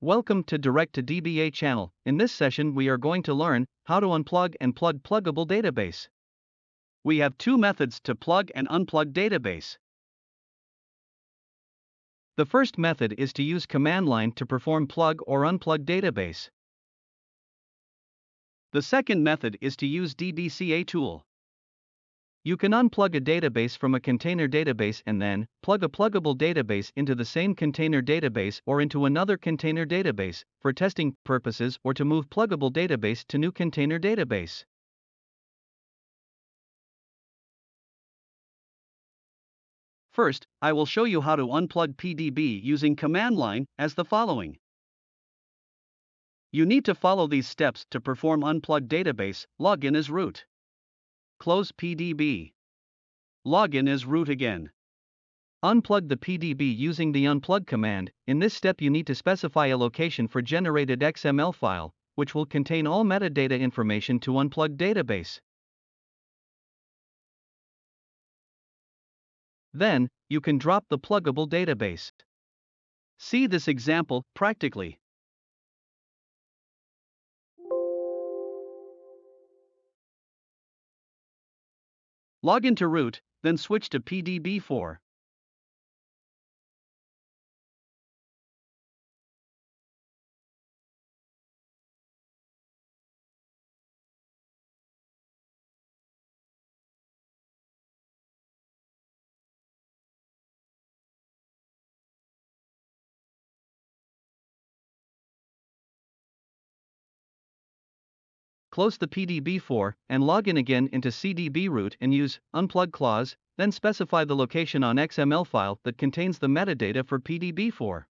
Welcome to Direct to DBA channel. In this session we are going to learn how to unplug and plug pluggable database. We have two methods to plug and unplug database. The first method is to use command line to perform plug or unplug database. The second method is to use DBCA tool. You can unplug a database from a container database and then plug a pluggable database into the same container database or into another container database for testing purposes or to move pluggable database to new container database. First, I will show you how to unplug PDB using command line as the following. You need to follow these steps to perform unplug database. Login as root. Close PDB. Login as root again. Unplug the PDB using the unplug command. In this step you need to specify a location for generated XML file, which will contain all metadata information to unplug database. Then, you can drop the pluggable database. See this example practically. Log into root, then switch to PDB4. Close the PDB4 and log in again into CDB root and use unplug clause, then specify the location on XML file that contains the metadata for PDB4.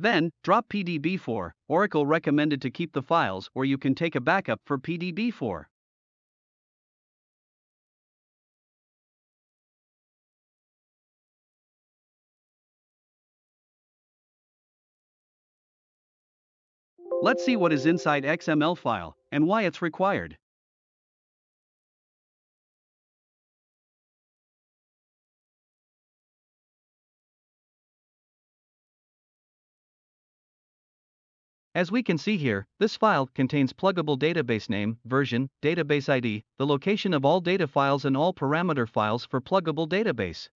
Then, drop PDB4. Oracle recommended to keep the files, or you can take a backup for PDB4. Let's see what is inside XML file and why it's required. As we can see here, this file contains pluggable database name, version, database ID, the location of all data files and all parameter files for pluggable database.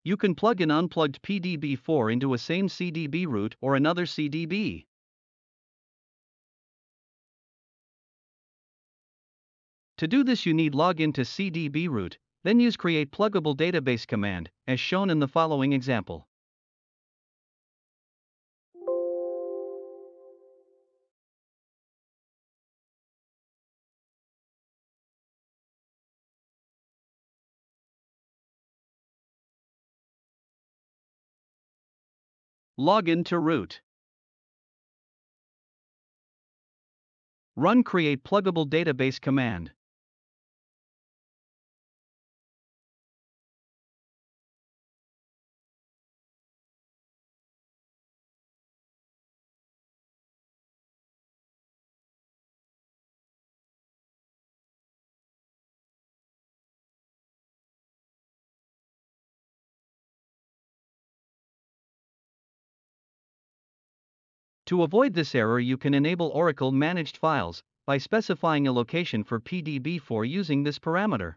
You can plug an unplugged PDB4 into a same CDB root or another CDB. To do this you need log into CDB root, then use create pluggable database command, as shown in the following example. Login to root. Run create pluggable database command. To avoid this error, you can enable Oracle Managed Files by specifying a location for PDB4 using this parameter.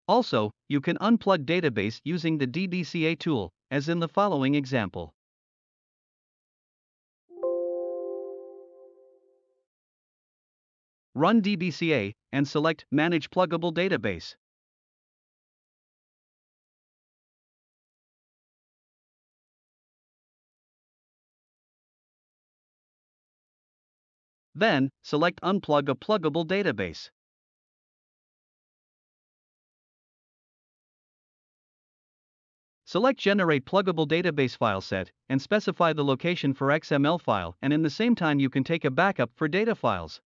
Also, you can unplug database using the DBCA tool, as in the following example. Run DBCA and select Manage Pluggable Database. Then, select Unplug a pluggable database. Select Generate Pluggable Database File Set and specify the location for XML file, and in the same time you can take a backup for data files.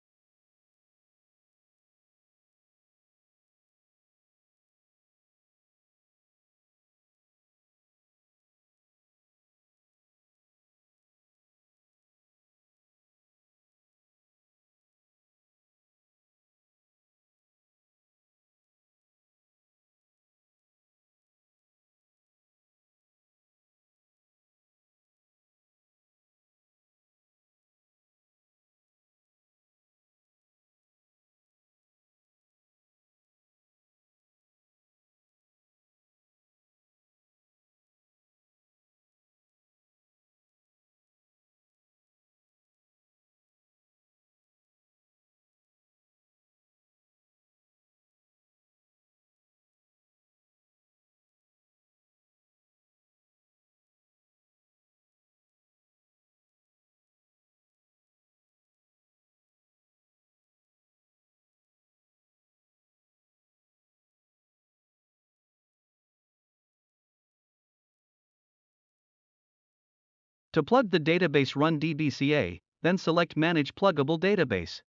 To plug the database, run DBCA, then select Manage Pluggable Database.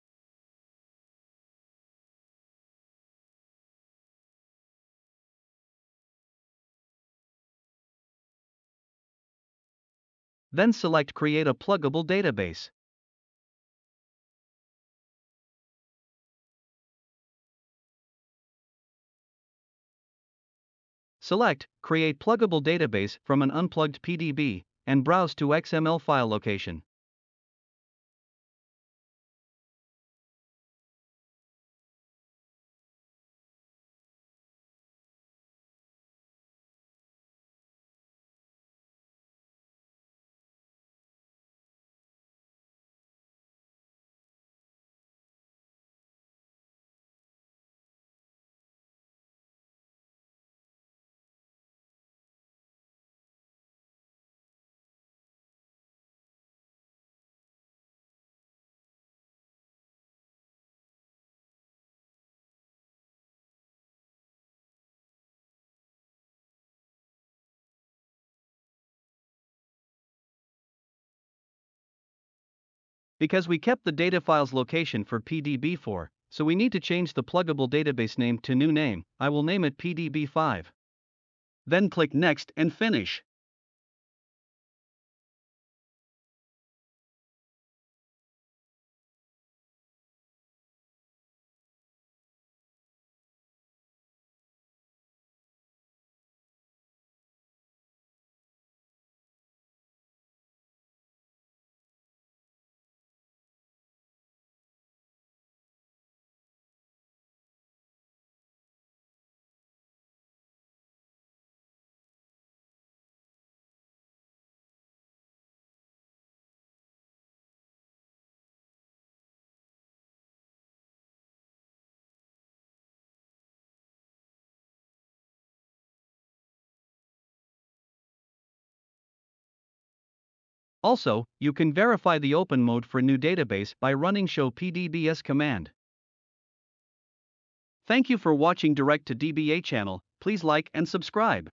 Then select Create a Pluggable Database. Select Create Pluggable Database from an unplugged PDB, and browse to XML file location. Because we kept the data file's location for PDB4, so we need to change the pluggable database name to new name. I will name it PDB5. Then click Next and Finish. Also, you can verify the open mode for new database by running show pdbs command. Thank you for watching Direct to DBA channel. Please like and subscribe.